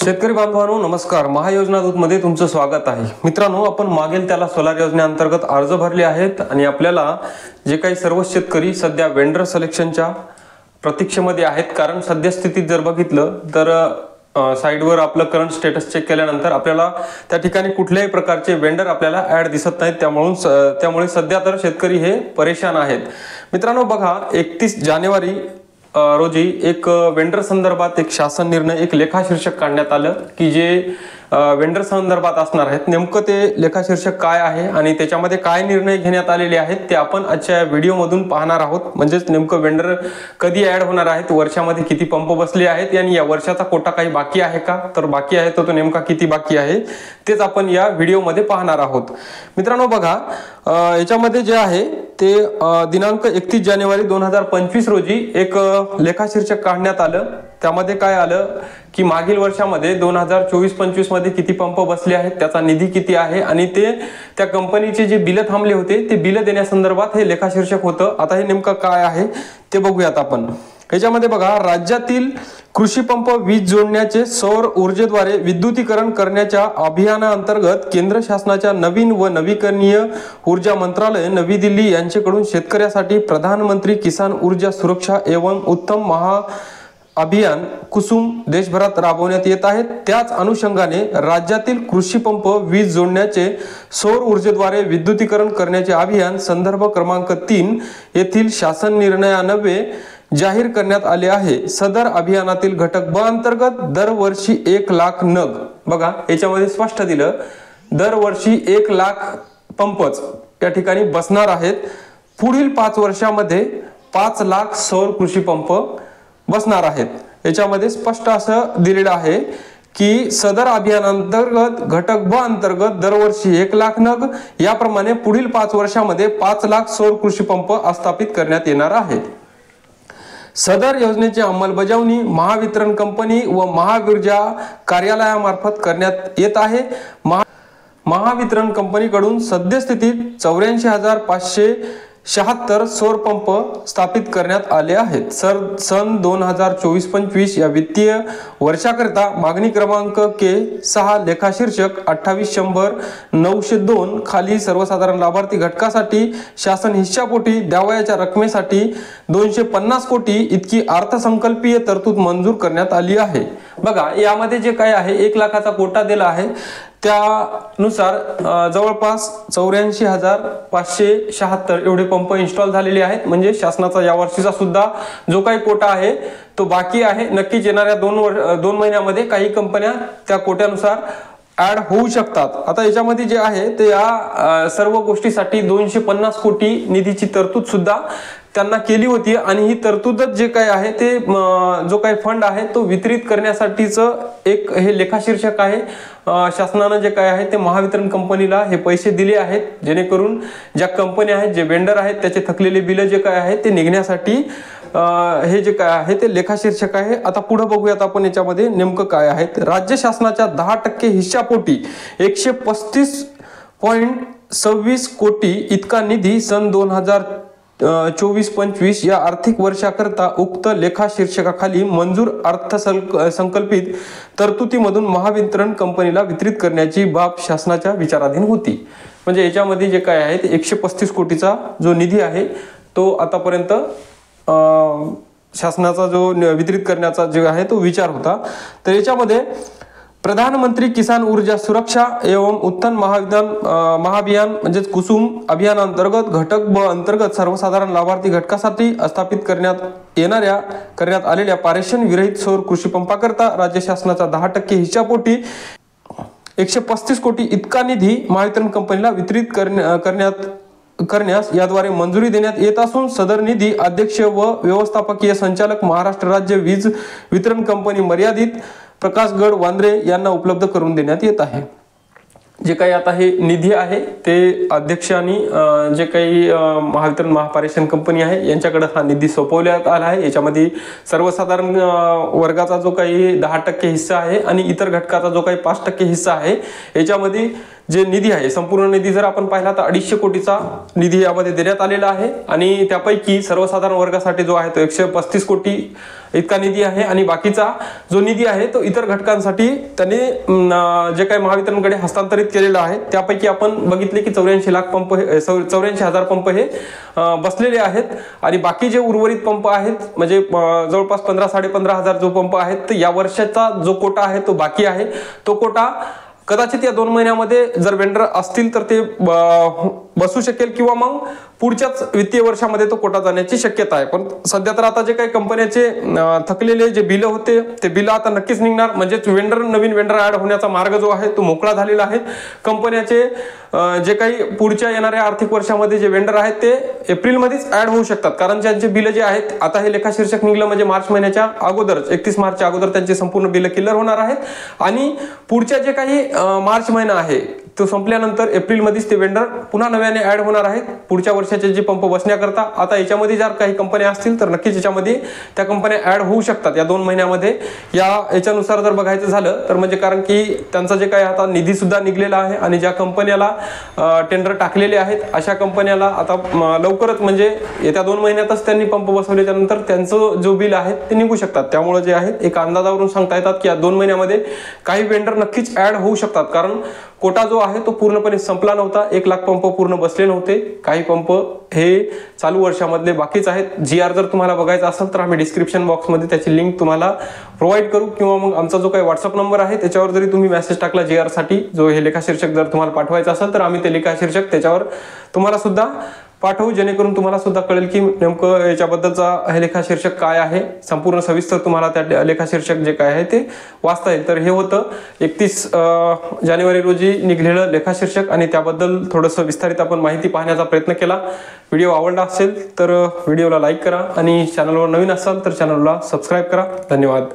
शेतकरी बांधवांनो नमस्कार। महायोजना दूत मध्ये तुमचं स्वागत आहे। मित्रांनो, आपण मागेल त्याला सोलार योजनेअंतर्गत अर्ज भरले आहेत आणि आपल्याला जे काही सर्व शेतकरी सध्या वेंडर सिलेक्शनच्या प्रतीक्षेमध्ये आहेत। कारण सद्यस्थितीत जर बघितलं तर साइडवर आपलं करंट स्टेटस चेक केल्यानंतर आपल्याला त्या ठिकाणी कुठल्याही प्रकारचे वेंडर आपल्याला ऍड दिसत नाहीत। त्यामुळे सध्या तर शेतकरी हे परेशान आहेत। मित्रांनो बघा, 31 जानेवारी रोजी एक वेंडर संदर्भात एक शासन निर्णय, एक लेखाशीर्षक काढण्यात आलं की जे वेंडर संदर्भात असणार आहेत। नेमकं ते लेखाशीर्षक काय आहे आणि त्याच्यामध्ये काय निर्णय घेण्यात आलेले आहेत ते आपण आजच्या व्हिडिओमधून पाहणार आहोत। म्हणजेच नेमकं वेंडर कधी ऍड होणार आहेत, वर्षामध्ये किती पंप बसले आहेत आणि या वर्षाचा कोटा काही बाकी आहे का, तर बाकी आहे तर तो नेमका किती बाकी आहे तेच आपण या व्हिडिओमध्ये पाहणार आहोत। मित्रांनो बघा, याच्यामध्ये जे आहे ते दिनांक 31 जानेवारी 2025 रोजी एक लेखाशीर्षक काढण्यात आलं। त्यामध्ये काय आलं की मागील वर्षामध्ये 2024-25 मध्ये किती पंप बसले आहेत, त्याचा निधी किती आहे आणि ते त्या कंपनीचे जे बिल थांबले होते ते बिल देण्यासंदर्भात हे लेखाशीर्षक होतं। आता हे नेमकं काय आहे ते बघूयात आपण। याच्यामध्ये बघा, राज्यातील कृषी पंप वीज जोडण्याचे सौर ऊर्जेद्वारे विद्युतीकरण करण्याच्या अभियानाअंतर्गत केंद्र शासनाच्या नवीन व नवीकरणीय ऊर्जा मंत्रालय नवी दिल्ली यांच्याकडून शेतकऱ्यासाठी प्रधानमंत्री किसान ऊर्जा सुरक्षा एवं उत्तम महा अभियान कुसुम देशभरात राबवण्यात येत आहेत। त्याच अनुषंगाने राज्यातील कृषी पंप वीज जोडण्याचे सौर ऊर्जेद्वारे विद्युतीकरण करण्याचे अभियान संदर्भ क्रमांक 3 येथील शासन निर्णयान्वये जाहीर करण्यात आले आहे। सदर अभियानातील घटक ब अंतर्गत दरवर्षी 1 लाख नग, बघा याच्यामध्ये स्पष्ट दिलं, दरवर्षी 1 लाख पंपच त्या ठिकाणी बसणार आहेत। पुढील 5 वर्षामध्ये 5 लाख सौर कृषी पंप बसणार आहेत। याच्यामध्ये स्पष्ट असं दिलेलं आहे की सदर अभियानांतर्गत घटक ब अंतर्गत दरवर्षी 1 लाख नग, याप्रमाणे पुढील 5 वर्षामध्ये 5 लाख सौर कृषी पंप स्थापित करण्यात येणार आहे। सदर योजनेची अंमलबजावणी महावितरण कंपनी व महाऊर्जा कार्यालयामार्फत करण्यात येत आहे। महावितरण कंपनीकडून सद्यस्थितीत 84,576 सौर पंप स्थापित करण्यात आले आहेत। सन 2024-25 या वित्तीय वर्षाकरिता मागणी क्रमांक K6 लेखाशीर्षक 28,100,902 खाली सर्वसाधारण लाभार्थी घटकासाठी शासन हिश्शापोटी द्यावयाच्या रकमेसाठी 250 कोटी इतकी अर्थसंकल्पीय तरतूद मंजूर करण्यात आली आहे। बघा, यामध्ये जे काय आहे 1 लाखाचा कोटा दिला आहे, त्यानुसार जवळपास 84,576 एवढे पंप इन्स्टॉल झालेले आहेत। म्हणजे शासनाचा या वर्षीचा सुद्धा जो काही कोटा आहे तो बाकी आहे। नक्कीच येणाऱ्या 2 महिन्यामध्ये काही कंपन्या त्या कोट्यानुसार ऍड होऊ शकतात। आता याच्यामध्ये जे आहे ते या सर्व गोष्टीसाठी 250 कोटी निधीची तरतूद सुद्धा त्यांना केली होती आणि ही तरतूदच जे काय आहे ते जो काही फंड आहे तो वितरित करण्यासाठीच एक हे लेखाशीर्षक आहे। शासनाने जे काय आहे ते महावितरण कंपनीला हे पैसे दिले आहेत, जेणेकरून ज्या कंपन्या आहेत, जे वेंडर आहेत, त्याचे थकलेले बिल जे काय आहे ते निघण्यासाठी हे जे काय आहे ते लेखाशीर्षक आहे। आता पुढे बघूयात आपण याच्यामध्ये नेमकं काय आहे। राज्य शासनाच्या 10% हिश्शापोटी 135.26 कोटी इतका निधी सन 2024-25 या आर्थिक वर्षाकरता उक्त लेखाशीर्षकाखाली मंजूर अर्थसंकल्पित तरतुदीमधून महावितरण कंपनीला वितरित करण्याची बाब शासनाच्या विचाराधीन होती। म्हणजे याच्यामध्ये जे काय आहे ते 135 कोटीचा जो निधी आहे तो आतापर्यंत शासनाचा जो वितरित करण्याचा जे आहे तो विचार होता। तर याच्यामध्ये प्रधानमंत्री किसान ऊर्जा सुरक्षा एवं उत्थान महाअभियान म्हणजेच कुसुम अभियानांतर्गत घटक ब अंतर्गत सर्वसाधारण लाभार्थी घटकासाठी स्थापित करण्यात आलेल्या पारेषण विरहित सौर कृषी पंपाकरता राज्य शासनाचा 10% हिश्शापोटी 135 कोटी इतका निधी महावितरण कंपनीला वितरित करण्यास याद्वारे मंजुरी देण्यात येत असून सदर निधी अध्यक्ष व व्यवस्थापकीय संचालक महाराष्ट्र राज्य वीज वितरण कंपनी मर्यादित प्रकाशगड वांद्रे यांना उपलब्ध करून देण्यात येत आहे। जे काही आता हे निधी आहे ते अध्यक्ष आणि जे काही महावितरण महापारेषण कंपनी आहे यांच्याकडे हा निधी सोपवण्यात आला आहे। याच्यामध्ये सर्वसाधारण वर्गाचा जो काही 10% हिस्सा आहे आणि इतर घटकाचा जो काही 5% हिस्सा आहे, याच्यामध्ये जे निधी आहे, संपूर्ण निधी जर आपण पाहिला तर 250 कोटीचा निधी यामध्ये देण्यात आलेला आहे आणि त्यापैकी सर्वसाधारण वर्गासाठी जो आहे तो 135 कोटी इतका निधी आहे आणि बाकीचा जो निधी आहे तो इतर घटकांसाठी त्यांनी जे काही महावितरणकडे हस्तांतरित केलेला आहे त्यापैकी आपण बघितले की 84 लाख पंप 84,000 पंप हे बसलेले आहेत आणि बाकी जे उर्वरित पंप आहेत म्हणजे जवळपास 15,000-15,500 जो पंप आहेत तर या वर्षाचा जो कोटा आहे तो बाकी आहे. तो कोटा कदाचित या 2 महिन्यामध्ये जर वेंडर असतील तर ते बसू शकेल किंवा मग पुढच्याच वित्तीय वर्षामध्ये तो कोटा जाण्याची शक्यता आहे. पण सध्या तर आता जे काही कंपन्याचे थकलेले जे बिल होते ते बिल आता नक्कीच निघणार, म्हणजे नवीन वेंडर ऍड होण्याचा मार्ग जो आहे तो मोकळा झालेला आहे. कंपन्याचे जे काही पुढच्या येणाऱ्या आर्थिक वर्षामध्ये जे वेंडर आहेत ते एप्रिलमध्येच ऍड होऊ शकतात, कारण ज्यांचे बिल जे आहेत आता हे लेखाशीर्षक निघलं म्हणजे मार्च महिन्याच्या अगोदरच 31 मार्चच्या अगोदर त्यांचे संपूर्ण बिल क्लिअर होणार आहेत आणि पुढच्या जे काही मार्च महिना आहे तो संपल्यानंतर एप्रिलमध्येच ते वेंडर पुन्हा नव्याने ऍड होणार आहेत पुढच्या वर्षाचे जे पंप बसण्याकरता. आता याच्यामध्ये जर काही कंपन्या असतील तर नक्कीच याच्यामध्ये त्या कंपन्या ऍड होऊ शकतात या 2 महिन्यामध्ये. याच्यानुसार जर बघायचं झालं तर म्हणजे कारण की त्यांचा जे काही आता निधी सुद्धा निघलेला आहे आणि ज्या कंपन्याला टेंडर टाकलेले आहेत अशा कंपन्याला आता लवकरच म्हणजे येत्या 2 महिन्यातच त्यांनी पंप बसवल्याच्या नंतर त्यांचं जो बिल आहे ते निघू शकतात. त्यामुळे जे आहेत एक अंदाजावरून सांगता येतात की या 2 महिन्यामध्ये काही वेंडर नक्कीच ऍड होऊ शकतात, कारण कोटा जो आहे तो पूर्णपणे संपला नव्हता. 1 लाख पंप पूर्ण बसले नव्हते. काही पंप हे चालू वर्षामधले बाकीच आहेत. GR जर तुम्हाला बघायचा असेल तर आम्ही डिस्क्रिप्शन बॉक्समध्ये त्याची लिंक तुम्हाला प्रोव्हाइड करू किंवा मग आमचा जो काही व्हॉट्सअप नंबर आहे त्याच्यावर जरी तुम्ही मेसेज टाकला GR साठी जो हे लेखाशीर्षक जर तुम्हाला पाठवायचा असेल तर आम्ही ते लेखाशीर्षक त्याच्यावर तुम्हाला सुद्धा पाठवू, जेणेकरून तुम्हाला सुद्धा कळेल की नेमकं याच्याबद्दलचा हे लेखाशीर्षक काय आहे. संपूर्ण सविस्तर तुम्हाला त्या लेखाशीर्षक जे काय आहे ते वाचता येईल. तर हे होतं 31 जानेवारी रोजी निघलेलं लेखाशीर्षक आणि त्याबद्दल थोडंसं विस्तारित आपण माहिती पाहण्याचा प्रयत्न केला. व्हिडिओ आवडला असेल तर व्हिडिओला लाईक करा आणि चॅनलवर नवीन असाल तर चॅनलला सबस्क्राईब करा. धन्यवाद.